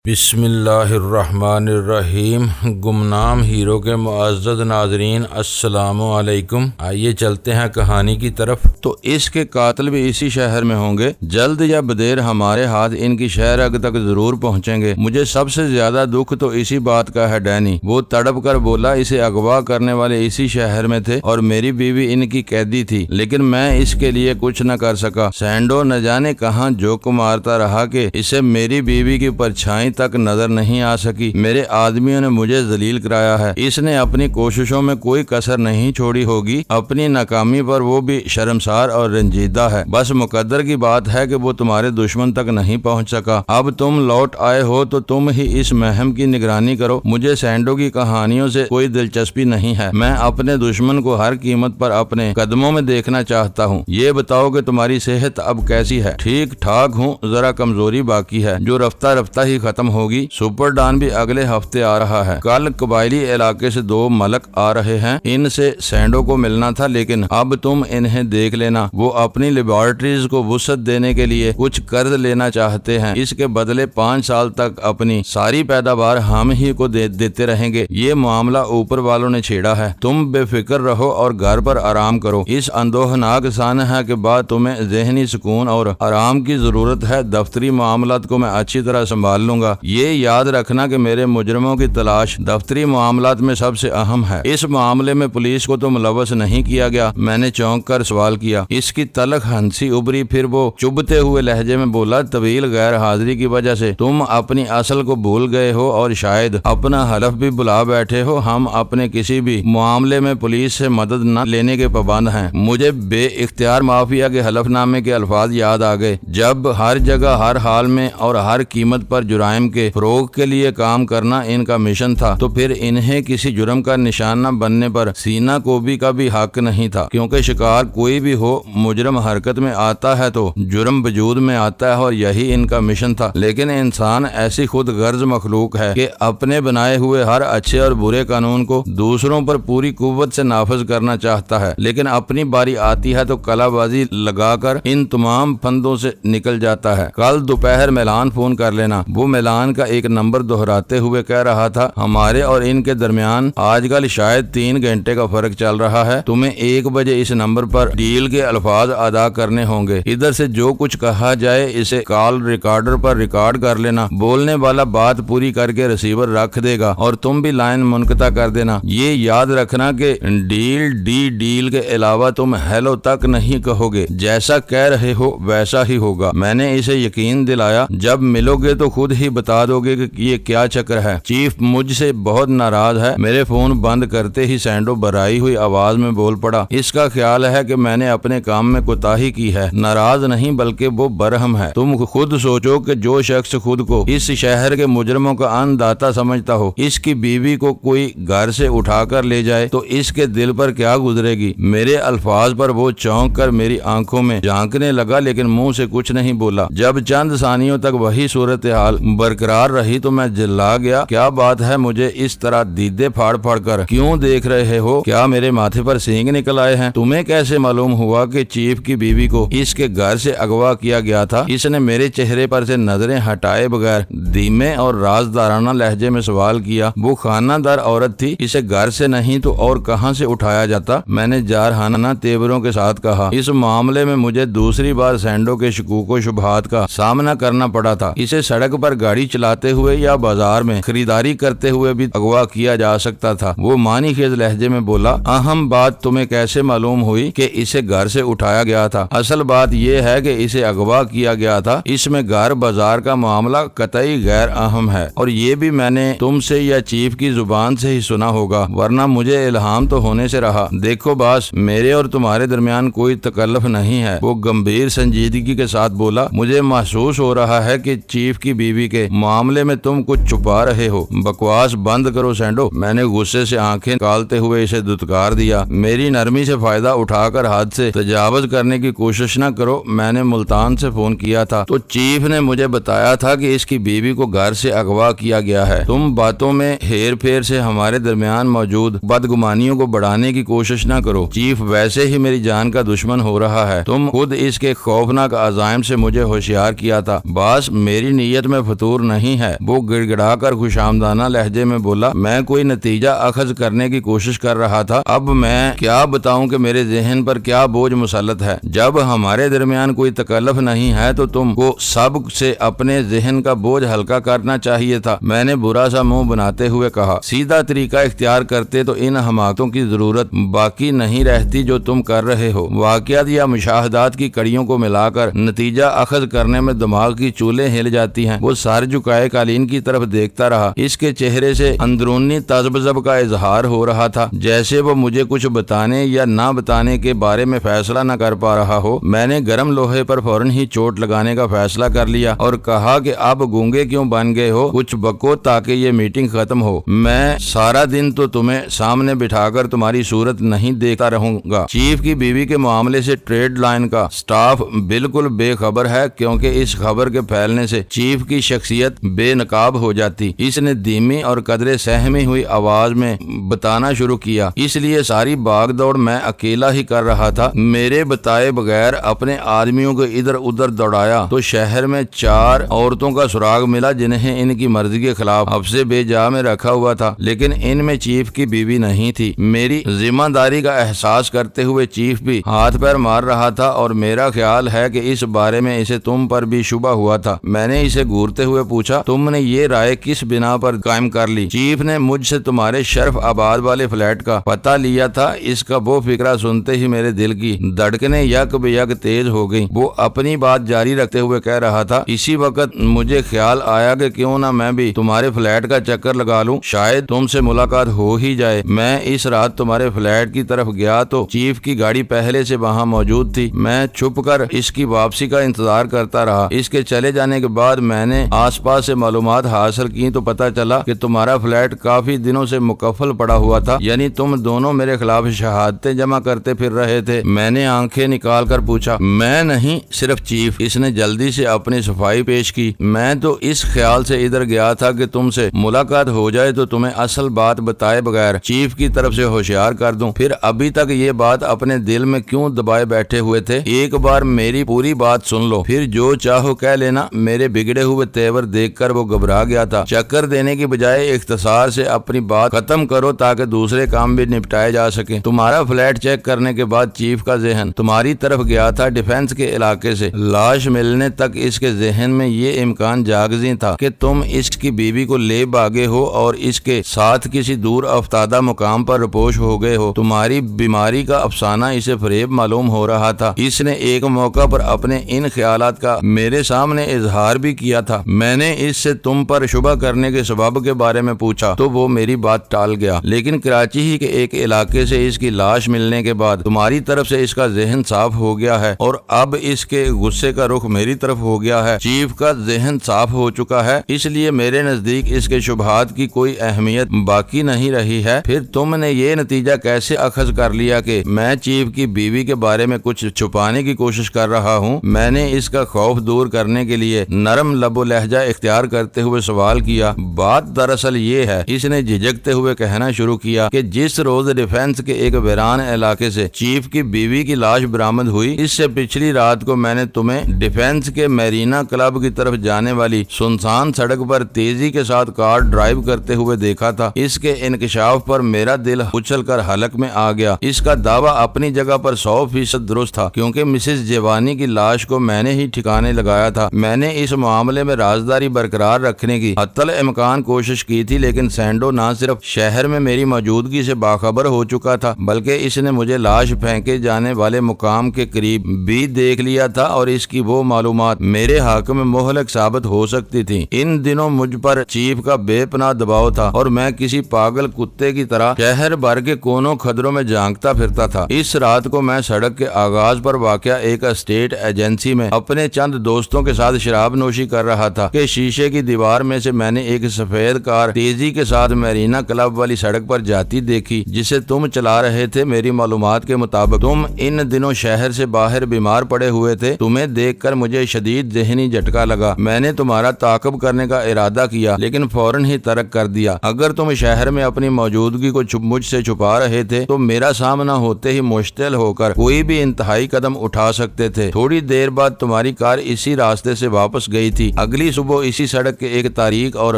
بسم اللہ الرحمن الرحیم۔ گمنام ہیرو کے معزز ناظرین السلام علیکم۔ آئیے چلتے ہیں کہانی کی طرف۔ تو اس کے قاتل بھی اسی شہر میں ہوں گے، جلد یا بدیر ہمارے ہاتھ ان کی شہرگ تک ضرور پہنچیں گے۔ مجھے سب سے زیادہ دکھ تو اسی بات کا ہے ڈینی، وہ تڑپ کر بولا اسے اغوا کرنے والے اسی شہر میں تھے اور میری بیوی ان کی قیدی تھی، لیکن میں اس کے لیے کچھ نہ کر سکا۔ سینڈو نہ جانے کہاں جوک مارتا رہا کہ اسے میری بیوی کی پرچھائی تک نظر نہیں آ سکی۔ میرے آدمیوں نے مجھے ذلیل کرایا ہے۔ اس نے اپنی کوششوں میں کوئی کسر نہیں چھوڑی ہوگی۔ اپنی ناکامی پر وہ بھی شرمسار اور رنجیدہ ہے۔ بس مقدر کی بات ہے کہ وہ تمہارے دشمن تک نہیں پہنچ سکا۔ اب تم لوٹ آئے ہو تو تم ہی اس مہم کی نگرانی کرو۔ مجھے سینڈو کی کہانیوں سے کوئی دلچسپی نہیں ہے۔ میں اپنے دشمن کو ہر قیمت پر اپنے قدموں میں دیکھنا چاہتا ہوں۔ یہ بتاؤ کہ تمہاری صحت اب کیسی ہے؟ ٹھیک ٹھاک ہوں، ذرا کمزوری باقی ہے جو رفتہ رفتہ ہی ختم ہوگی۔ سپر ڈان بھی اگلے ہفتے آ رہا ہے۔ کل قبائلی علاقے سے 2 ملک آ رہے ہیں، ان سے سینڈو کو ملنا تھا، لیکن اب تم انہیں دیکھ لینا۔ وہ اپنی لیبارٹریز کو وسعت دینے کے لیے کچھ قرض لینا چاہتے ہیں، اس کے بدلے 5 سال تک اپنی ساری پیداوار ہم ہی کو دیتے رہیں گے۔ یہ معاملہ اوپر والوں نے چھیڑا ہے۔ تم بے فکر رہو اور گھر پر آرام کرو۔ اس اندوہناک سانحہ کے بعد تمہیں ذہنی سکون اور آرام کی ضرورت ہے۔ دفتری معاملات کو میں اچھی طرح سنبھال لوں گا۔ یہ یاد رکھنا کہ میرے مجرموں کی تلاش دفتری معاملات میں سب سے اہم ہے۔ اس معاملے میں پولیس کو تو ملوث نہیں کیا گیا؟ میں نے چونک کر سوال کیا۔ اس کی تلخ ہنسی ابری، پھر وہ چبھتے ہوئے لہجے میں بولا، طویل غیر حاضری کی وجہ سے تم اپنی اصل کو بھول گئے ہو اور شاید اپنا حلف بھی بلا بیٹھے ہو۔ ہم اپنے کسی بھی معاملے میں پولیس سے مدد نہ لینے کے پابند ہیں۔ مجھے بے اختیار مافیا کے حلف نامے کے الفاظ یاد آ گئے۔ جب ہر جگہ ہر حال میں اور ہر قیمت پر جرائم کے فروغ کے لیے کام کرنا ان کا مشن تھا، تو پھر انہیں کسی جرم کا نشانہ بننے پر سینہ کوبی کا بھی حق نہیں تھا، کیونکہ شکار کوئی بھی ہو، مجرم حرکت میں آتا ہے تو جرم وجود میں آتا ہے، اور یہی ان کا مشن تھا۔ لیکن انسان ایسی خود غرض مخلوق ہے کہ اپنے بنائے ہوئے ہر اچھے اور برے قانون کو دوسروں پر پوری قوت سے نافذ کرنا چاہتا ہے، لیکن اپنی باری آتی ہے تو کلا بازی لگا کر ان تمام پھندوں سے نکل جاتا ہے۔ کل دوپہر میلان فون کر لینا۔ وہ میلان کا ایک نمبر دہراتے ہوئے کہہ رہا تھا، ہمارے اور ان کے درمیان آج کل شاید 3 گھنٹے کا فرق چل رہا ہے۔ تمہیں 1 بجے اس نمبر پر ڈیل کے الفاظ ادا کرنے ہوں گے۔ ادھر سے جو کچھ کہا جائے اسے کال ریکارڈر پر ریکارڈ کر لینا۔ بولنے والا بات پوری کر کے ریسیور رکھ دے گا اور تم بھی لائن منقطع کر دینا۔ یہ یاد رکھنا کہ ڈیل کے علاوہ تم ہیلو تک نہیں کہو گے۔ جیسا کہہ رہے ہو ویسا ہی ہوگا۔ میں نے اسے یقین دلایا، جب ملو گے تو خود ہی بتا دو گے کہ یہ کیا چکر ہے۔ چیف مجھ سے بہت ناراض ہے۔ میرے فون بند کرتے ہی سینڈو برائی ہوئی آواز میں بول پڑا، اس کا خیال ہے کہ میں نے اپنے کام میں کوتاہی کی ہے۔ ناراض نہیں بلکہ وہ برہم ہے۔ تم خود سوچو کہ جو شخص خود کو اس شہر کے مجرموں کا انداتا سمجھتا ہو، اس کی بیوی کو کوئی گھر سے اٹھا کر لے جائے تو اس کے دل پر کیا گزرے گی؟ میرے الفاظ پر وہ چونک کر میری آنکھوں میں جھانکنے لگا، لیکن منہ سے کچھ نہیں بولا۔ جب چند ثانیوں تک وہی صورتحال برقرار رہی تو میں جلا گیا، کیا بات ہے؟ مجھے اس طرح دیدے پھاڑ پھاڑ کر کیوں دیکھ رہے ہو؟ کیا میرے ماتھے پر سینگ نکل آئے ہیں؟ تمہیں کیسے معلوم ہوا کہ چیف کی بیوی کو اس کے گھر سے اغوا کیا گیا تھا؟ اس نے میرے چہرے پر سے نظریں ہٹائے بغیر دھیمے اور رازدارانہ لہجے میں سوال کیا۔ وہ خانہ دار عورت تھی، اسے گھر سے نہیں تو اور کہاں سے اٹھایا جاتا؟ میں نے جارحانہ تیوروں کے ساتھ کہا۔ اس معاملے میں مجھے دوسری بار سینڈو کے شکوک و شبہات کا سامنا کرنا پڑا تھا۔ اسے سڑک پر گاڑی چلاتے ہوئے یا بازار میں خریداری کرتے ہوئے بھی اغوا کیا جا سکتا تھا۔ وہ معنی خیز لہجے میں بولا، اہم بات تمہیں کیسے معلوم ہوئی کہ اسے گھر سے اٹھایا گیا تھا؟ اصل بات یہ ہے کہ اسے اغوا کیا گیا تھا۔ اس میں گھر بازار کا معاملہ قطعی غیر اہم ہے، اور یہ بھی میں نے تم سے یا چیف کی زبان سے ہی سنا ہوگا، ورنہ مجھے الہام تو ہونے سے رہا۔ دیکھو باس، میرے اور تمہارے درمیان کوئی تکلف نہیں ہے۔ وہ گمبھیر سنجیدگی کے ساتھ بولا، مجھے محسوس ہو رہا ہے کہ چیف کی بیوی کے معاملے میں تم کچھ چھپا رہے ہو۔ بکواس بند کرو سینڈو۔ میں نے غصے سے آنکھیں نکالتے ہوئے اسے دھتکار دیا۔ میری نرمی سے فائدہ اٹھا کر حد سے تجاوز کرنے کی کوشش نہ کرو۔ میں نے ملتان سے فون کیا تھا تو چیف نے مجھے بتایا تھا کہ اس کی بیوی کو گھر سے اغوا کیا گیا ہے۔ تم باتوں میں ہیر پھیر سے ہمارے درمیان موجود بدگمانیوں کو بڑھانے کی کوشش نہ کرو۔ چیف ویسے ہی میری جان کا دشمن ہو رہا ہے۔ تم خود اس کے خوفناک عزائم سے مجھے ہوشیار کیا تھا۔ باس، میری نیت میں فتور دور نہیں ہے۔ وہ گڑ گڑا کر خوشامدانہ لہجے میں بولا، میں کوئی نتیجہ اخذ کرنے کی کوشش کر رہا تھا، اب میں کیا بتاؤں کہ میرے ذہن پر کیا بوجھ مسلط ہے۔ جب ہمارے درمیان کوئی تکلف نہیں ہے تو تم کو سب سے اپنے ذہن کا بوجھ ہلکا کرنا چاہیے تھا۔ میں نے برا سا منہ بناتے ہوئے کہا، سیدھا طریقہ اختیار کرتے تو ان حماقتوں کی ضرورت باقی نہیں رہتی جو تم کر رہے ہو۔ واقعات یا مشاہدات کی کڑیوں کو ملا کر نتیجہ اخذ کرنے میں دماغ کی چولیں ہل جاتی ہیں۔ وہ سر جھکائے قالین کی طرف دیکھتا رہا۔ اس کے چہرے سے اندرونی تذبذب کا اظہار ہو رہا تھا، جیسے وہ مجھے کچھ بتانے یا نہ بتانے کے بارے میں فیصلہ نہ کر پا رہا ہو۔ میں نے گرم لوہے پر فوراً ہی چوٹ لگانے کا فیصلہ کر لیا اور کہا کہ اب گونگے کیوں بن گئے ہو، کچھ بکو تاکہ یہ میٹنگ ختم ہو۔ میں سارا دن تو تمہیں سامنے بٹھا کر تمہاری صورت نہیں دیکھتا رہوں گا۔ چیف کی بیوی کے معاملے سے ٹریڈ لائن کا سٹاف بالکل بے خبر ہے، کیونکہ اس خبر کے پھیلنے سے چیف کی شخصیت بے نقاب ہو جاتی۔ اس نے دھیمی اور قدرے سہمی ہوئی آواز میں بتانا شروع کیا، اس لیے ساری باغ دوڑ میں اکیلا ہی کر رہا تھا۔ میرے بتائے بغیر اپنے آدمیوں کو ادھر ادھر دوڑایا تو شہر میں 4 عورتوں کا سراغ ملا جنہیں ان کی مرضی کے خلاف حبس بے جا میں رکھا ہوا تھا، لیکن ان میں چیف کی بیوی نہیں تھی۔ میری ذمہ داری کا احساس کرتے ہوئے چیف بھی ہاتھ پیر مار رہا تھا، اور میرا خیال ہے کہ اس بارے میں اسے تم پر بھی شبہ ہوا تھا۔ میں نے اسے گھورتے ہوئے پوچھا، تم نے یہ رائے کس بنا پر قائم کر لی؟ چیف نے مجھ سے تمہارے شرف آباد والے فلیٹ کا پتہ لیا تھا۔ اس کا وہ فکرہ سنتے ہی میرے دل کی دھڑکنیں یک بے یک تیز ہو گئیں۔ وہ اپنی بات جاری رکھتے ہوئے کہہ رہا تھا، اسی وقت مجھے خیال آیا کہ کیوں نہ میں بھی تمہارے فلیٹ کا چکر لگا لوں، شاید تم سے ملاقات ہو ہی جائے۔ میں اس رات تمہارے فلیٹ کی طرف گیا تو چیف کی گاڑی پہلے سے وہاں موجود تھی۔ میں چھپ کر اس کی واپسی کا انتظار کرتا رہا۔ اس کے چلے جانے کے بعد میں نے آس پاس سے معلومات حاصل کی تو پتہ چلا کہ تمہارا فلیٹ کافی دنوں سے مقفل پڑا ہوا تھا، یعنی تم دونوں میرے خلاف شہادتیں جمع کرتے پھر رہے تھے۔ میں نے آنکھیں نکال کر پوچھا، میں نہیں، صرف چیف۔ اس نے جلدی سے اپنی صفائی پیش کی، میں تو اس خیال سے ادھر گیا تھا کہ تم سے ملاقات ہو جائے تو تمہیں اصل بات بتائے بغیر چیف کی طرف سے ہوشیار کر دوں۔ پھر ابھی تک یہ بات اپنے دل میں کیوں دبائے بیٹھے ہوئے تھے؟ ایک بار میری پوری بات سن لو، پھر جو چاہو کہہ لینا۔ میرے بگڑے ہوئے تیور دیکھ کر وہ گھبرا گیا تھا۔ چکر دینے کی بجائے اختصار سے اپنی بات ختم کرو تاکہ دوسرے کام بھی نپٹائے جا سکیں۔ تمہارا فلیٹ چیک کرنے کے بعد چیف کا ذہن تمہاری طرف گیا تھا۔ ڈیفنس کے علاقے سے لاش ملنے تک اس کے ذہن میں یہ امکان جاگزیں تھا کہ تم اس کی بیوی کو لے بھاگے ہو اور اس کے ساتھ کسی دور افتادہ مقام پر رپوش ہو گئے ہو۔ تمہاری بیماری کا افسانہ اسے فریب معلوم ہو رہا تھا۔ اس نے ایک موقع پر اپنے ان خیالات کا میرے سامنے اظہار بھی کیا تھا۔ میں نے اس سے تم پر شبہ کرنے کے سبب کے بارے میں پوچھا تو وہ میری بات ٹال گیا، لیکن کراچی ہی کے ایک علاقے سے اس کی لاش ملنے کے بعد تمہاری طرف سے اس کا ذہن صاف ہو گیا ہے اور اب اس کے غصے کا رخ میری طرف ہو گیا ہے۔ چیف کا ذہن صاف ہو چکا ہے، اس لیے میرے نزدیک اس کے شبہات کی کوئی اہمیت باقی نہیں رہی ہے۔ پھر تم نے یہ نتیجہ کیسے اخذ کر لیا کہ میں چیف کی بیوی کے بارے میں کچھ چھپانے کی کوشش کر رہا ہوں؟ میں نے اس کا خوف دور کرنے کے لیے نرم لب و لہجہ اختیار کرتے ہوئے سوال کیا۔ بات دراصل یہ ہے، اس نے جھجکتے ہوئے کہنا شروع کیا، کہ جس روز ڈیفنس کے ایک ویران علاقے سے چیف کی بیوی کی لاش برآمد ہوئی، اس سے پچھلی رات کو میں نے تمہیں ڈیفنس کے میرینا کلب کی طرف جانے والی سنسان سڑک پر تیزی کے ساتھ کار ڈرائیو کرتے ہوئے دیکھا تھا۔ اس کے انکشاف پر میرا دل اچھل کر حلق میں آ گیا۔ اس کا دعویٰ اپنی جگہ پر 100% درست تھا، کیونکہ مسز جیوانی کی لاش کو میں نے ہی ٹھکانے لگایا تھا۔ میں نے اس معاملے میں رازداری برقرار رکھنے کی حتی الامکان کوشش کی تھی، لیکن سینڈو نہ صرف شہر میں میری موجودگی سے باخبر ہو چکا تھا، بلکہ اس نے مجھے لاش پھینکے جانے والے مقام کے قریب بھی دیکھ لیا تھا، اور اس کی وہ معلومات میرے حق میں مہلک ثابت ہو سکتی تھی۔ ان دنوں مجھ پر چیف کا بے پناہ دباؤ تھا، اور میں کسی پاگل کتے کی طرح شہر بھر کے کونوں خدروں میں جھانکتا پھرتا تھا۔ اس رات کو میں سڑک کے آغاز پر واقع ایک اسٹیٹ ایجنسی میں اپنے چند دوستوں کے ساتھ شراب نوشی کر رہا تھا کہ شیشے کی دیوار میں سے میں نے ایک سفید کار تیزی کے ساتھ میرینا کلب والی سڑک پر جاتی دیکھی، جسے تم چلا رہے تھے۔ میری معلومات کے مطابق تم ان دنوں شہر سے باہر بیمار پڑے ہوئے تھے۔ تمہیں دیکھ کر مجھے شدید ذہنی جھٹکا لگا۔ میں نے تمہارا تعاقب کرنے کا ارادہ کیا، لیکن فوراً ہی ترک کر دیا۔ اگر تم شہر میں اپنی موجودگی کو مجھ سے چھپا رہے تھے تو میرا سامنا ہوتے ہی مشتعل ہو کر کوئی بھی انتہائی قدم اٹھا سکتے تھے۔ تھوڑی دیر بعد تمہاری کار اسی راستے سے واپس گئی تھی۔ اگلی صبح اسی سڑک کے ایک تاریک اور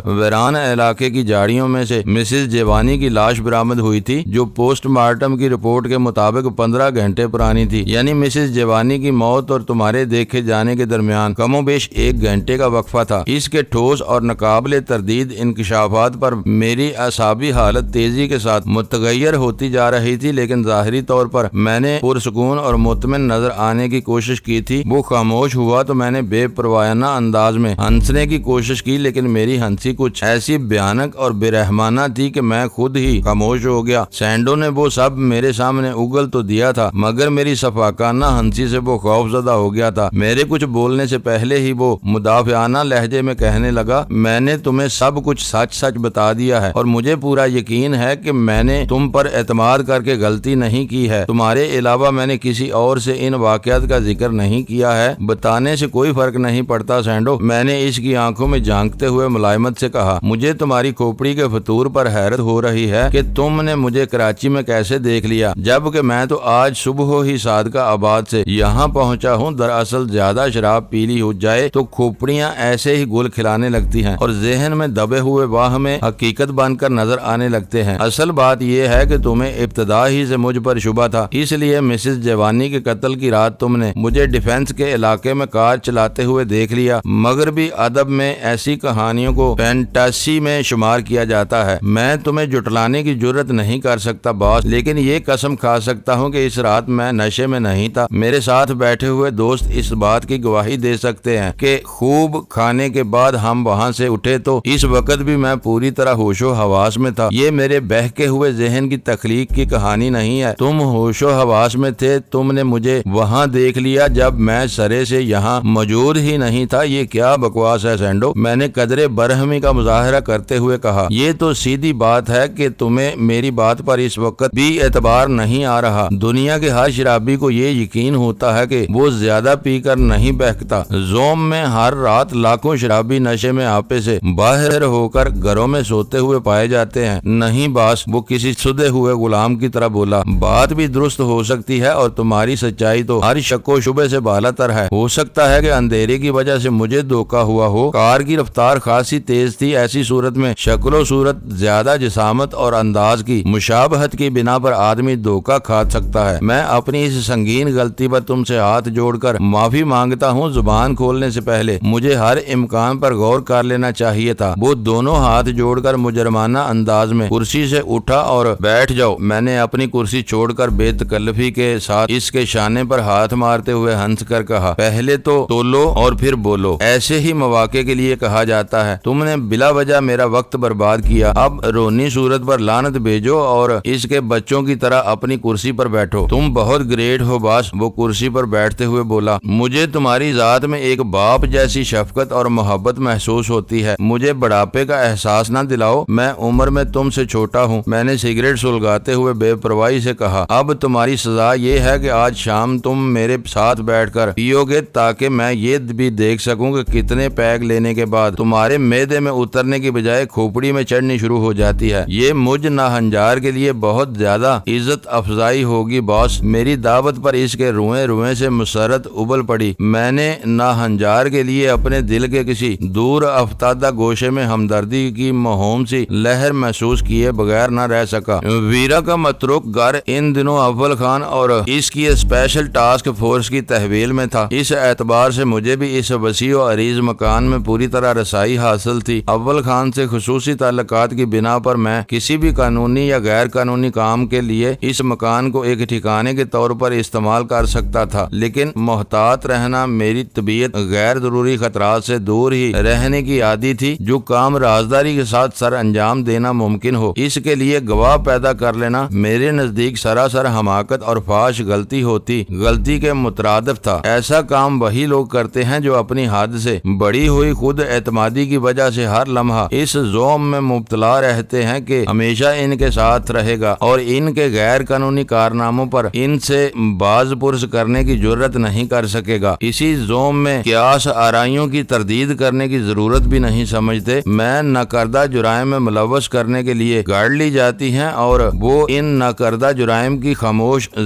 ویران علاقے کی جھاڑیوں میں سے مسز جیوانی کی لاش برآمد ہوئی تھی، جو پوسٹ مارٹم کی رپورٹ کے مطابق 15 گھنٹے پرانی تھی۔ یعنی مسز جیوانی کی موت اور تمہارے دیکھے جانے کے درمیان کم و بیش 1 گھنٹے کا وقفہ تھا۔ اس کے ٹھوس اور ناقابل تردید انکشافات پر میری اعصابی حالت تیزی کے ساتھ متغیر ہوتی جا رہی تھی، لیکن ظاہری طور پر میں نے پرسکون اور مطمئن نظر آنے کی کوشش کی تھی۔ وہ خاموش ہوا تو میں نے بے پروایانہ انداز میں ہنسنے کی کوشش کی، لیکن میری ہنسی کچھ ایسی بھیانک اور بے رحمانہ تھی کہ میں خود ہی خاموش ہو گیا۔ سینڈو نے وہ سب میرے سامنے اگل تو دیا تھا، مگر میری شفقانہ ہنسی سے وہ خوف زدہ ہو گیا تھا۔ میرے کچھ بولنے سے پہلے ہی وہ مدافعانہ لہجے میں کہنے لگا، میں نے تمہیں سب کچھ سچ سچ بتا دیا ہے، اور مجھے پورا یقین ہے کہ میں نے تم پر اعتماد کر کے غلطی نہیں کی ہے۔ تمہارے علاوہ میں نے کسی اور سے ان واقعات کا ذکر نہیں کیا ہے۔ بتانے سے کوئی فرق نہیں پڑتا سینڈو، میں نے اس کی آنکھوں میں جھانکتے ہوئے ملائمت سے کہا۔ مجھے تمہاری کھوپڑی کے فطور پر حیرت ہو رہی ہے کہ تم نے مجھے کراچی میں کیسے دیکھ لیا، جبکہ میں تو آج صبح ہی صادقہ آباد سے یہاں پہنچا ہوں۔ دراصل زیادہ شراب پی لی ہو جائے تو کھوپڑیاں ایسے ہی گل کھلانے لگتی ہیں اور ذہن میں دبے ہوئے واہ میں حقیقت بن کر نظر آنے لگتے ہیں۔ اصل بات یہ ہے کہ تمہیں ابتدا ہی سے مجھ پر شبہ تھا، اس لیے مسز جیوانی کے قتل کی رات تم نے مجھے ڈیفنس کے علاقے میں کار چلاتے ہوئے دیکھ لیا۔ مغربی ادب میں ایسی کہانیوں کو فینٹیسی میں شمار کیا جاتا ہے۔ میں تمہیں جھٹلانے کی جرت نہیں کر سکتا باس، لیکن یہ قسم کھا سکتا ہوں کہ اس رات میں نشے میں نہیں تھا۔ میرے ساتھ بیٹھے ہوئے دوست اس بات کی گواہی دے سکتے ہیں کہ خوب کھانے کے بعد ہم وہاں سے اٹھے تو اس وقت بھی میں پوری طرح ہوش و حواس میں تھا۔ یہ میرے بہکے ہوئے ذہن کی تخلیق کی کہانی نہیں ہے۔ تم ہوش و حواس میں تھے، تم نے مجھے وہاں دیکھ لیا جب میں سرے سے یہاں موجود ہی نہیں تھا۔ یہ کیا بکواس ہے سینڈو، میں نے قدرے برہمی کا مظاہرہ کرتے ہوئے کہا۔ یہ تو سیدھی بات ہے کہ تمہیں میری بات پر اس وقت بھی اعتبار نہیں آ رہا۔ دنیا کے ہر شرابی کو یہ یقین ہوتا ہے کہ وہ زیادہ پی کر نہیں بہکتا۔ زوم میں ہر رات لاکھوں شرابی نشے میں آپے سے باہر ہو کر گھروں میں سوتے ہوئے پائے جاتے ہیں۔ نہیں باس، وہ کسی سدے ہوئے غلام کی طرح بولا۔ بات بھی درست ہو سکتی ہے اور تمہاری سچائی تو ہر شک و شبے سے بالا تر ہے۔ ہو سکتا ہے کہ اندھیرے کی وجہ سے مجھے دھوکا ہوا ہو۔ کار کی رفتار خاصی تیز تھی، ایسی صورت میں شکل و صورت زیادہ جسامت اور انداز کی مشابہت کی بنا پر آدمی دھوکا کھا سکتا ہے۔ میں اپنی اس سنگین غلطی پر تم سے ہاتھ جوڑ کر معافی مانگتا ہوں۔ زبان کھولنے سے پہلے مجھے ہر امکان پر غور کر لینا چاہیے تھا۔ وہ دونوں ہاتھ جوڑ کر مجرمانہ انداز میں کرسی سے اٹھا اور بیٹھ جاؤ۔ میں نے اپنی کرسی چھوڑ کر بے تکلفی کے ساتھ اس کے شانے پر ہاتھ مارتے ہوئے ہنس کر کہا، پہلے تو تولو اور پھر بولو، ایسے ہی مواقع کے لیے کہا جاتا ہے۔ تم نے بلا وجہ میرا وقت برباد کیا، اب رونی صورت پر لعنت بھیجو اور اس کے بچوں کی طرح اپنی کرسی پر بیٹھو۔ تم بہت گریٹ ہو باس، وہ کرسی پر بیٹھتے ہوئے بولا۔ مجھے تمہاری ذات میں ایک باپ جیسی شفقت اور محبت محسوس ہوتی ہے۔ مجھے بڑھاپے کا احساس نہ دلاؤ، میں عمر میں تم سے چھوٹا ہوں۔ میں نے سگریٹ سلگاتے ہوئے بے پرواہی سے کہا، اب تمہاری سزا یہ ہے کہ آج شام تم میرے ساتھ بیٹھ کر پیو گے تاکہ میں یہ بھی دیکھ سکوں کہ کتنے پیگ لینے کے بعد تمہارے معدے میں اترنے کی بجائے کھوپڑی میں چڑھنی شروع ہو جاتی ہے۔ یہ مجھ ناہنجار کے لیے بہت زیادہ عزت افزائی ہوگی باس۔ میری دعوت پر اس کے روئیں روئیں سے مسرت ابل پڑی۔ میں نے ناہنجار کے لیے اپنے دل کے کسی دور افتادہ گوشے میں ہمدردی کی مہوم سی لہر محسوس کیے بغیر نہ رہ سکا۔ ویرا کا متروک گھر ان دنوں اول خان اور اس کی اسپیشل ٹاسک فورس کی تحویل میں تھا۔ اس اعتبار سے مجھے بھی اس وسیع و عریض مکان میں پوری طرح رسائی حاصل تھی۔ اول خان سے خصوصی تعلقات کی بنا پر میں کسی بھی قانونی یا غیر قانونی کام کے لیے اس مکان کو ایک ٹھکانے کے طور پر استعمال کر سکتا تھا، لیکن محتاط رہنا میری طبیعت غیر ضروری خطرات سے دور ہی رہنے کی عادی تھی۔ جو کام رازداری کے ساتھ سر انجام دینا ممکن ہو، اس کے لیے گواہ پیدا کر لینا میرے نزدیک سراسر حماقت اور فاش غلطی کے مترادف تھا۔ ایسا کام وہی لوگ کرتے ہیں جو اپنی حد سے بڑی ہوئی خود اعتمادی کی وجہ سے ہر لمحہ اس زوم میں مبتلا رہتے ہیں کہ ہمیشہ ان کے ساتھ رہے گا اور ان کے غیر قانونی کارناموں پر ان سے باز پرس کرنے کی جرت نہیں کر سکے گا۔ اسی زوم میں قیاس آرائیوں کی تردید کرنے کی ضرورت بھی نہیں سمجھتے۔ میں ناکردہ جرائم میں ملوث کرنے کے لیے گاڑ لی جاتی ہیں اور وہ ان ناکردہ جرائم کی خاموش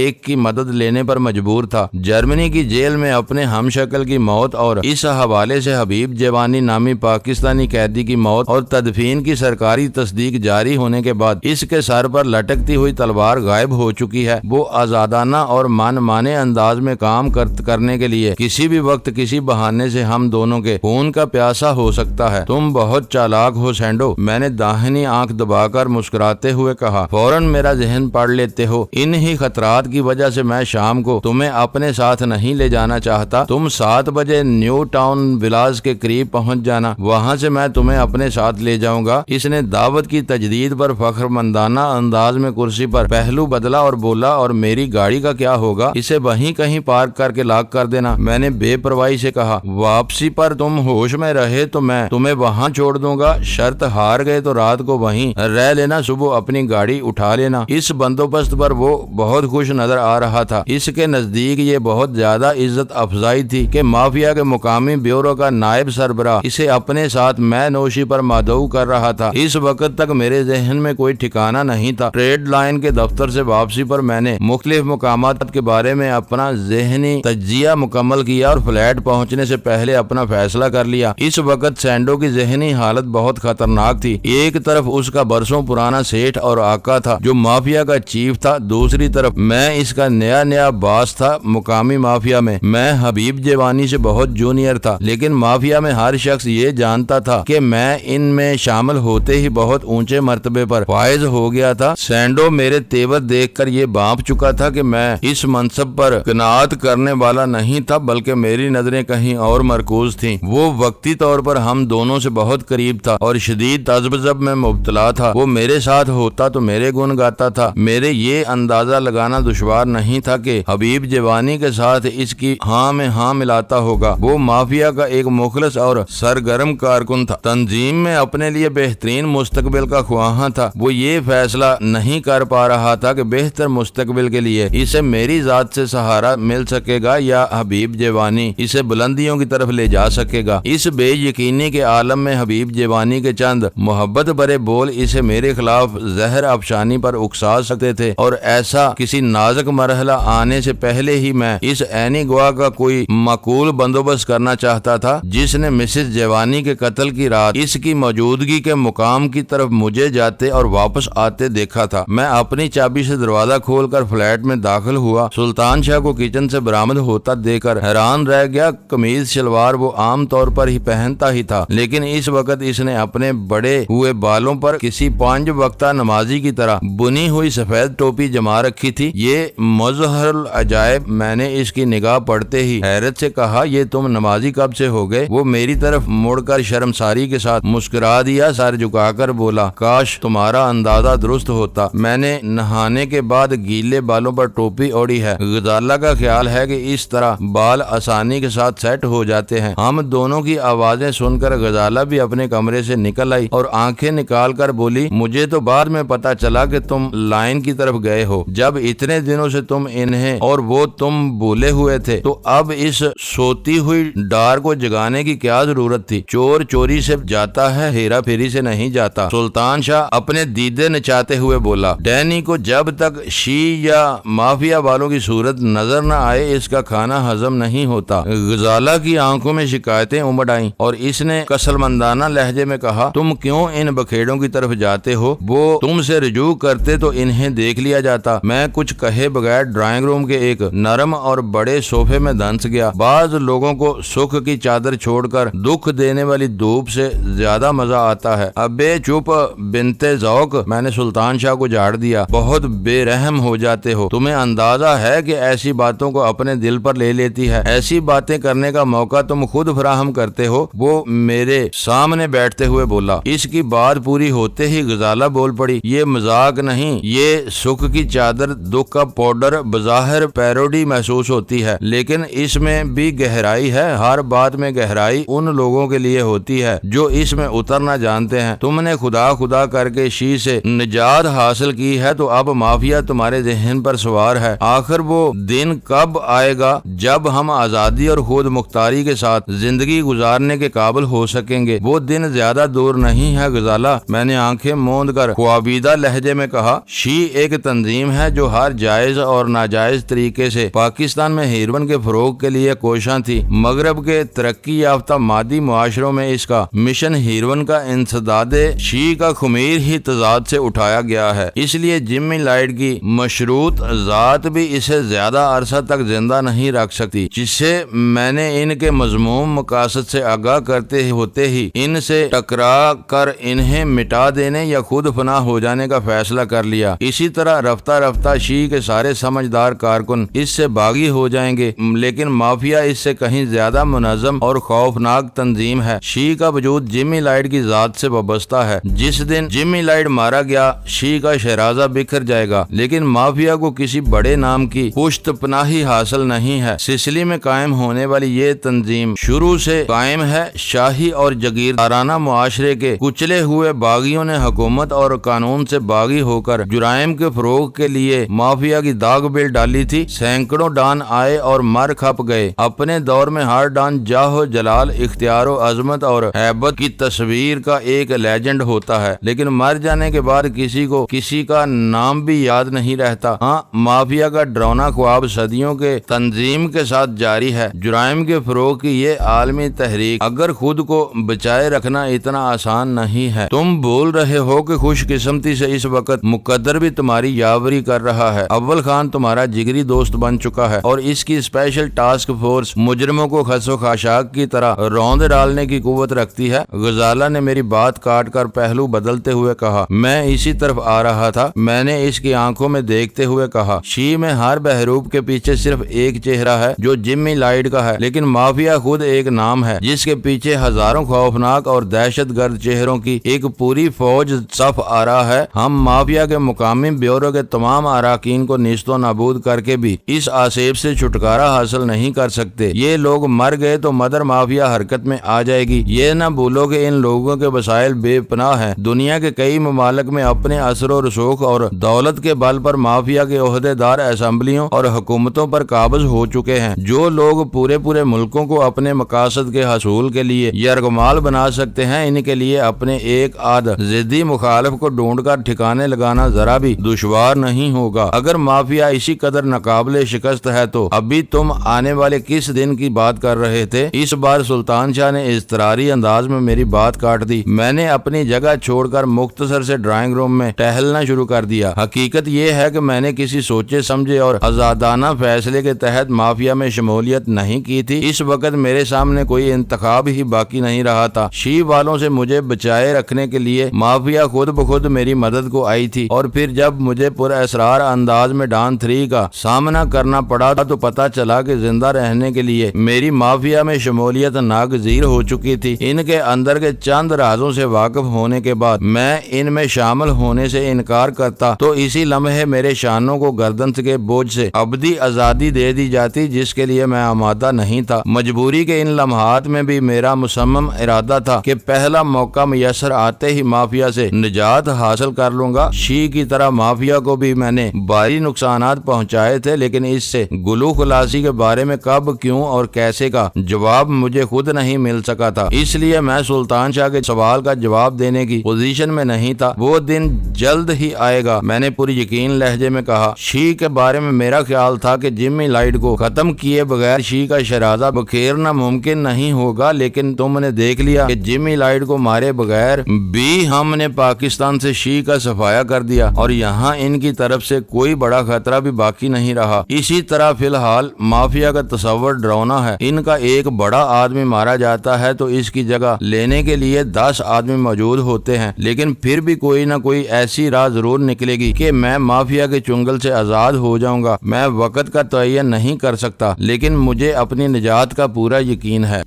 ایک کی مدد لینے پر مجبور تھا۔ جرمنی کی جیل میں اپنے ہم شکل کی موت اور اس حوالے سے حبیب جیوانی نامی پاکستانی قیدی کی موت اور تدفین کی سرکاری تصدیق جاری ہونے کے بعد اس کے سر پر لٹکتی ہوئی تلوار غائب ہو چکی ہے۔ وہ آزادانہ اور من مانے انداز میں کام کرنے کے لیے کسی بھی وقت کسی بہانے سے ہم دونوں کے خون کا پیاسا ہو سکتا ہے۔ تم بہت چالاک ہو سینڈو، میں نے داہنی آنکھ دبا کر مسکراتے ہوئے کہا۔ فوراً میرا ذہن پڑھ لیتے ہو۔ انہی خطرات کی وجہ سے میں شام کو تمہیں اپنے ساتھ نہیں لے جانا چاہتا۔ تم 7 بجے نیو ٹاؤن ولاز کے قریب پہنچ جانا، وہاں سے میں تمہیں اپنے ساتھ لے جاؤں گا۔ اس نے دعوت کی تجدید پر فخرمندانہ انداز میں کرسی پر پہلو بدلا اور بولا، اور میری گاڑی کا کیا ہوگا؟ اسے وہیں کہیں پارک کر کے لاک کر دینا۔ میں نے بے پرواہی سے کہا۔ واپسی پر تم ہوش میں رہے تو میں تمہیں وہاں چھوڑ دوں گا، شرط ہار گئے تو رات کو وہیں رہ لینا، صبح اپنی گاڑی اٹھا لینا۔ اس بندوبست پر وہ بہت خوش نظر آ رہا تھا۔ اس کے نزدیک یہ بہت زیادہ عزت افزائی تھی کہ مافیا کے مقامی بیورو کا نائب سربراہ اسے اپنے ساتھ مے نوشی پر مدعو کر رہا تھا۔ اس وقت تک میرے ذہن میں کوئی ٹھکانہ نہیں تھا۔ ٹریڈ لائن کے دفتر سے واپسی پر میں نے مختلف مقامات کے بارے میں اپنا ذہنی تجزیہ مکمل کیا اور فلیٹ پہنچنے سے پہلے اپنا فیصلہ کر لیا۔ اس وقت سینڈو کی ذہنی حالت بہت خطرناک تھی۔ ایک طرف اس کا برسوں پرانا سیٹھ اور آقا تھا جو مافیا کا چیف تھا، دوسری طرف میں اس کا نیا باس تھا مقامی مافیا میں۔ میں حبیب جیوانی سے بہت جونیئر تھا، لیکن مافیا میں ہر شخص یہ جانتا تھا کہ میں ان میں شامل ہوتے ہی بہت اونچے مرتبے پر فائز ہو گیا تھا۔ سینڈو میرے تیور دیکھ کر یہ بانپ چکا تھا کہ میں اس منصب پر قناعت کرنے والا نہیں تھا، بلکہ میری نظریں کہیں اور مرکوز تھیں۔ وہ وقتی طور پر ہم دونوں سے بہت قریب تھا اور شدید تذبذب میں مبتلا تھا۔ وہ میرے ساتھ ہوتا تو میرے گن گاتا تھا۔ میرے یہ اندازہ لگانا دشوار نہیں تھا کہ حبیب جیوانی کے ساتھ اس کی ہاں میں ہاں ملاتا ہوگا۔ وہ مافیا کا ایک مخلص اور سرگرم کارکن تھا، تنظیم میں اپنے لیے بہترین مستقبل کا خواہاں تھا۔ وہ یہ فیصلہ نہیں کر پا رہا تھا کہ بہتر مستقبل کے لیے اسے میری ذات سے سہارا مل سکے گا یا حبیب جیوانی اسے بلندیوں کی طرف لے جا سکے گا۔ اس بے یقینی کے عالم میں حبیب جیوانی کے چند محبت بھرے بول اسے میرے خلاف زہر افشانی پر اکسا سکتے تھے، اور ایسا کسی نازک مرحلہ آنے سے پہلے ہی میں اس عینی گواہ کا کوئی معقول بندوبست کرنا چاہتا تھا جس نے مسز جیوانی کے قتل کی رات اس کی موجودگی کے مقام کی طرف مجھے جاتے اور واپس آتے دیکھا تھا۔ میں اپنی چابی سے دروازہ کھول کر فلیٹ میں داخل ہوا۔ سلطان شاہ کو کچن سے برآمد ہوتا دیکھ کر حیران رہ گیا۔ قمیض شلوار وہ عام طور پر ہی پہنتا ہی تھا، لیکن اس وقت اس نے اپنے بڑے ہوئے بالوں پر کسی 5 وقتہ نمازی کی طرح بنی ہوئی سفید ٹوپی جما رکھی تھی۔ یہ مظہر العجائب، میں نے اس کی نگاہ پڑتے ہی حیرت سے کہا، یہ تم نمازی کب سے ہو گئے؟ وہ میری طرف مڑ کر شرمساری کے ساتھ مسکرا دیا، سر جھکا کر بولا، کاش تمہارا اندازہ درست ہوتا، میں نے نہانے کے بعد گیلے بالوں پر ٹوپی اوڑی ہے۔ غزالہ کا خیال ہے کہ اس طرح بال آسانی کے ساتھ سیٹ ہو جاتے ہیں۔ ہم دونوں کی آوازیں سن کر غزالہ بھی اپنے کمرے سے نکل آئی اور آنکھیں نکال کر بولی، مجھے تو بعد میں پتا چلا کہ تم لائن کی طرف گئے ہو۔ جب اتنے دنوں سے تم انہیں اور وہ تم بھولے ہوئے تھے تو اب اس سوتی ہوئی ڈار کو جگانے کی کیا ضرورت تھی؟ چور چوری سے جاتا ہے، ہیرا پھیری سے نہیں جاتا۔ سلطان شاہ اپنے دیدے نچاتے ہوئے بولا، ڈینی کو جب تک شی یا مافیا والوں کی صورت نظر نہ آئے اس کا کھانا ہضم نہیں ہوتا۔ غزالہ کی آنکھوں میں شکایتیں امڑ آئیں اور اس نے کسلمندانہ لہجے میں کہا، تم کیوں ان بکھیڑوں کی طرف جاتے ہو؟ وہ تم سے رجوع کرتے تو انہیں دیکھ لیا جاتا۔ میں کچھ کہے بغیر ڈرائنگ روم کے ایک نرم اور بڑے صوفے میں دھنس گیا۔ بعض لوگوں کو سکھ کی چادر چھوڑ کر دکھ دینے والی دھوپ سے زیادہ مزہ آتا ہے۔ ابے چپ بنتے ذوق، میں نے سلطان شاہ کو جھاڑ دیا، بہت بے رحم ہو جاتے ہو۔ تمہیں اندازہ ہے کہ ایسی باتوں کو اپنے دل پر لے لیتی ہے؟ ایسی باتیں کرنے کا موقع تم خود فراہم کرتے ہو۔ وہ میرے سامنے بیٹھتے ہوئے بولا۔ اس کی بات پوری ہوتے ہی غزالہ بول پڑی، یہ مذاق نہیں، یہ سکھ کی چادر دکھ کا پاؤڈر بظاہر پیروڈی محسوس ہوتی ہے، لیکن اس میں بھی گہرائی ہے۔ ہر بات میں گہرائی ان لوگوں کے لیے ہوتی ہے جو اس میں اترنا جانتے ہیں۔ تم نے خدا کر کے شی سے نجات حاصل کی ہے تو اب مافیا تمہارے ذہن پر سوار ہے۔ آخر وہ دن کب آئے گا جب ہم آزادی اور خود مختاری کے ساتھ زندگی گزارنے کے قابل ہو سکیں گے؟ وہ دن زیادہ دور نہیں ہے غزالہ، میں نے آنکھیں موند کر خوابیدہ لہجے میں کہا۔ شی ایک تنظیم ہے جو ہر جائز اور ناجائز طریقے سے پاکستان میں ہیروئن کے فروغ کے لیے کوشاں تھی۔ مغرب کے ترقی یافتہ مادی معاشروں میں اس کا مشن ہیروئن کا انسداد شی کا خمیر ہی تضاد سے اٹھایا گیا ہے، اس لیے جمی لائٹ کی مشروط ذات بھی اسے زیادہ عرصہ تک زندہ نہیں رکھ سکتی، جس سے میں نے ان کے مذموم مقاصد سے آگاہ کرتے ہوتے ہی ان سے ٹکرا کر انہیں مٹا دینے یا خود فنا ہو جانے کا فیصلہ کر لیا۔ اسی طرح رفتہ رفتہ شی کے سارے سمجھدار کارکن اس سے باغی ہو جائیں گے، لیکن مافیا اس سے کہیں زیادہ منظم اور خوفناک تنظیم ہے۔ شی کا وجود جمی لائٹ کی ذات سے وابستہ ہے۔ جس دن جمی لائٹ مارا گیا، شی کا شہرازہ بکھر جائے گا، لیکن مافیا کو کسی بڑے نام کی پشت پناہی حاصل نہیں ہے۔ سسلی میں قائم ہونے والی یہ تنظیم شروع سے قائم ہے۔ شاہی اور جگیردارانہ معاشرے کے کچلے ہوئے باغیوں نے حکومت اور قانون سے باغی ہو کر جرائم کے فروغ کے لیے مافیا کی داغ بل ڈالی تھی۔ سینکڑوں ڈان آئے اور مر کھپ گئے۔ اپنے دور میں ہر ڈان جاہ جلال، اختیار و عظمت اور ہیبت کی تصویر کا ایک لیجنڈ ہوتا ہے، لیکن مر جانے کے بعد کسی کو کسی کا نام بھی یاد نہیں رہتا۔ ہاں، مافیا کا ڈراؤنا خواب صدیوں کے تنظیم کے ساتھ جاری ہے۔ جرائم کے فروغ کی یہ عالمی تحریک اگر خود کو بچائے رکھنا اتنا آسان نہیں ہے۔ تم بول رہے ہو کہ خوش قسمتی سے اس وقت مقدر بھی تمہاری یاوری کر رہا ہے۔ اول خان تمہارا جگری دوست بن چکا ہے اور اس کی اسپیشل ٹاسک فورس مجرموں کو خس و خاشاک کی طرح روند ڈالنے کی قوت رکھتی ہے۔ غزالہ نے میری بات کاٹ کر پہلو بدلتے ہوئے کہا۔ میں اسی طرف آ رہا تھا، میں نے اس کی آنکھوں میں دیکھتے ہوئے کہا۔ شی میں ہر بہروب کے پیچھے صرف ایک چہرہ ہے جو جمی لائٹ کا ہے، لیکن مافیا خود ایک نام ہے جس کے پیچھے ہزاروں خوفناک اور دہشت گرد چہروں کی ایک پوری فوج صف آ رہا ہے۔ ہم مافیا کے مقامی بیورو کے تمام اراکین کو نیست و نابود کر کے بھی اس آسیب سے چھٹکارا حاصل نہیں کر سکتے۔ یہ لوگ مر گئے تو مدر مافیا حرکت میں آ جائے گی۔ یہ نہ بھولو کہ ان لوگوں کے وسائل بے پناہ ہیں۔ دنیا کے کئی ممالک میں اپنے اثر و رسوخ اور دولت کے بل پر مافیا کے عہدے دار اسمبلیوں اور حکومتوں پر قابض ہو چکے ہیں۔ جو لوگ پورے ملکوں کو اپنے مقاصد کے حصول کے لیے یرغمال بنا سکتے ہیں، ان کے لیے اپنے ایک آدھ ضدی مخالف کو ڈھونڈ کر ٹھکانے لگانا ذرا بھی دشوار نہیں ہوگا۔ اگر مافیا اسی قدر ناقابل شکست ہے تو ابھی تم آنے والے کس دن کی بات کر رہے تھے؟ اس بار سلطان شاہ نے اضطراری انداز میں میری بات کاٹ دی۔ میں نے اپنی جگہ چھوڑ کر مختصر سے ڈرائنگ روم میں ٹہلنا شروع کر دیا۔ حقیقت یہ ہے کہ میں نے کسی سوچے سمجھے اور آزادانہ فیصلے کے تحت مافیا میں شمولیت نہیں کی تھی۔ اس وقت میرے سامنے کوئی انتخاب ہی باقی نہیں رہا تھا۔ شی والوں سے مجھے بچائے رکھنے کے لیے مافیا خود بخود میری مدد کو آئی تھی، اور پھر جب مجھے پر اسرار انداز میں ڈان 3 کا سامنا کرنا پڑا تو پتا چلا کہ زندہ رہنے کے لیے میری مافیا میں شمولیت ناگزیر ہو چکی تھی۔ ان کے اندر کے چند رازوں سے واقف ہونے کے بعد میں ان میں شامل ہونے سے انکار کرتا تو اسی لمحے میرے شانوں کو گردن کے بوجھ سے ابدی آزادی دے دی جاتی، جس کے لیے میں آمادہ نہیں تھا۔ مجبوری کے ان لمحات میں بھی میرا مصمم ارادہ تھا کہ پہلا موقع میسر آتے ہی مافیا سے نجات حاصل کر لوں گا۔ شی کی طرح مافیا کو بھی میں نے بھاری نقصانات پہنچائے تھے، لیکن اس سے گلو خلاصی کے بارے میں کب، کیوں اور کیسے کا جواب مجھے خود نہیں مل سکا تھا، اس لیے میں سلطان شاہ کے سوال کا جواب دینے کی پوزیشن میں نہیں تھا۔ وہ دن جلد ہی آئے گا، میں نے پوری یقین لہجے میں کہا۔ شی کے بارے میں میرا خیال تھا کہ جمی لائٹ کو ختم کیے بغیر شی کا شہرازہ بکھیرنا ممکن نہیں ہوگا، لیکن تم نے دیکھ لیا کہ جمی لائٹ کو مارے بغیر بھی ہم نے پاکستان سے شی کا صفایا کر دیا، اور یہاں ان کی طرف سے کوئی بڑا خطرہ بھی باقی نہیں رہا۔ اسی طرح فی الحال مافیا کا تصور ڈراؤنا ہے۔ ان کا ایک بڑا آدمی مارا جاتا ہے تو اس کی جگہ لینے کے لیے 10 آدمی موجود ہوتے ہیں، لیکن پھر بھی کوئی نہ کوئی ایسی راہ ضرور نکلے گی کہ میں مافیا کے چنگل سے آزاد ہو جاؤں گا۔ میں وقت کا تعین نہیں کر سکتا، لیکن مجھے اپنی نجات کا پورا یقین ہے۔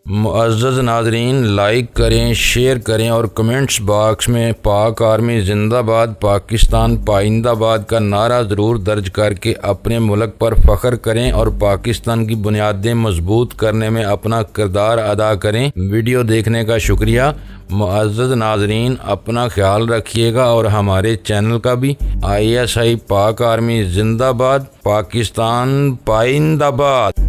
معزز ناظرین، لائک کریں، شیئر کریں اور کمنٹس باکس میں پاک آرمی زندہ باد، پاکستان پائندہ باد کا نعرہ ضرور درج کر کے اپنے ملک پر فخر کریں اور پاکستان کی بنیادیں مضبوط کرنے میں اپنا کردار ادا کریں۔ ویڈیو دیکھنے کا شکریہ۔ معزز ناظرین، اپنا خیال رکھیے گا اور ہمارے چینل کا بھی۔ ISI پاک آرمی زندہ باد، پاکستان پائندہ باد۔